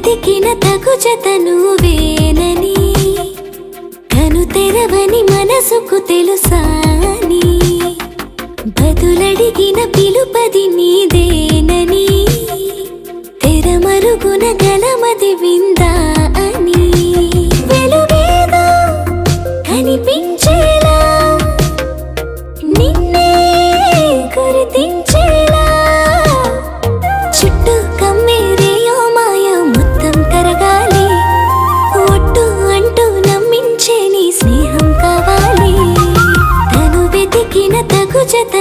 వెతికిన తగు జత నువ్వేనని కను తెరవని మనసుకు తెలుసాని బదులడిగిన పిలుపది నీదేనని తెరమరుగున గలమది విందా అని వెలుగేదో కనిపించేలా నిన్నే గుర్తించేలా చుట్టూ కమ్మేరేయో మాయ మొత్తం కరగాలి ఒట్టు అంటూ నమ్మించే నీ స్నేహం కావాలి తను వెతికిన తగు జత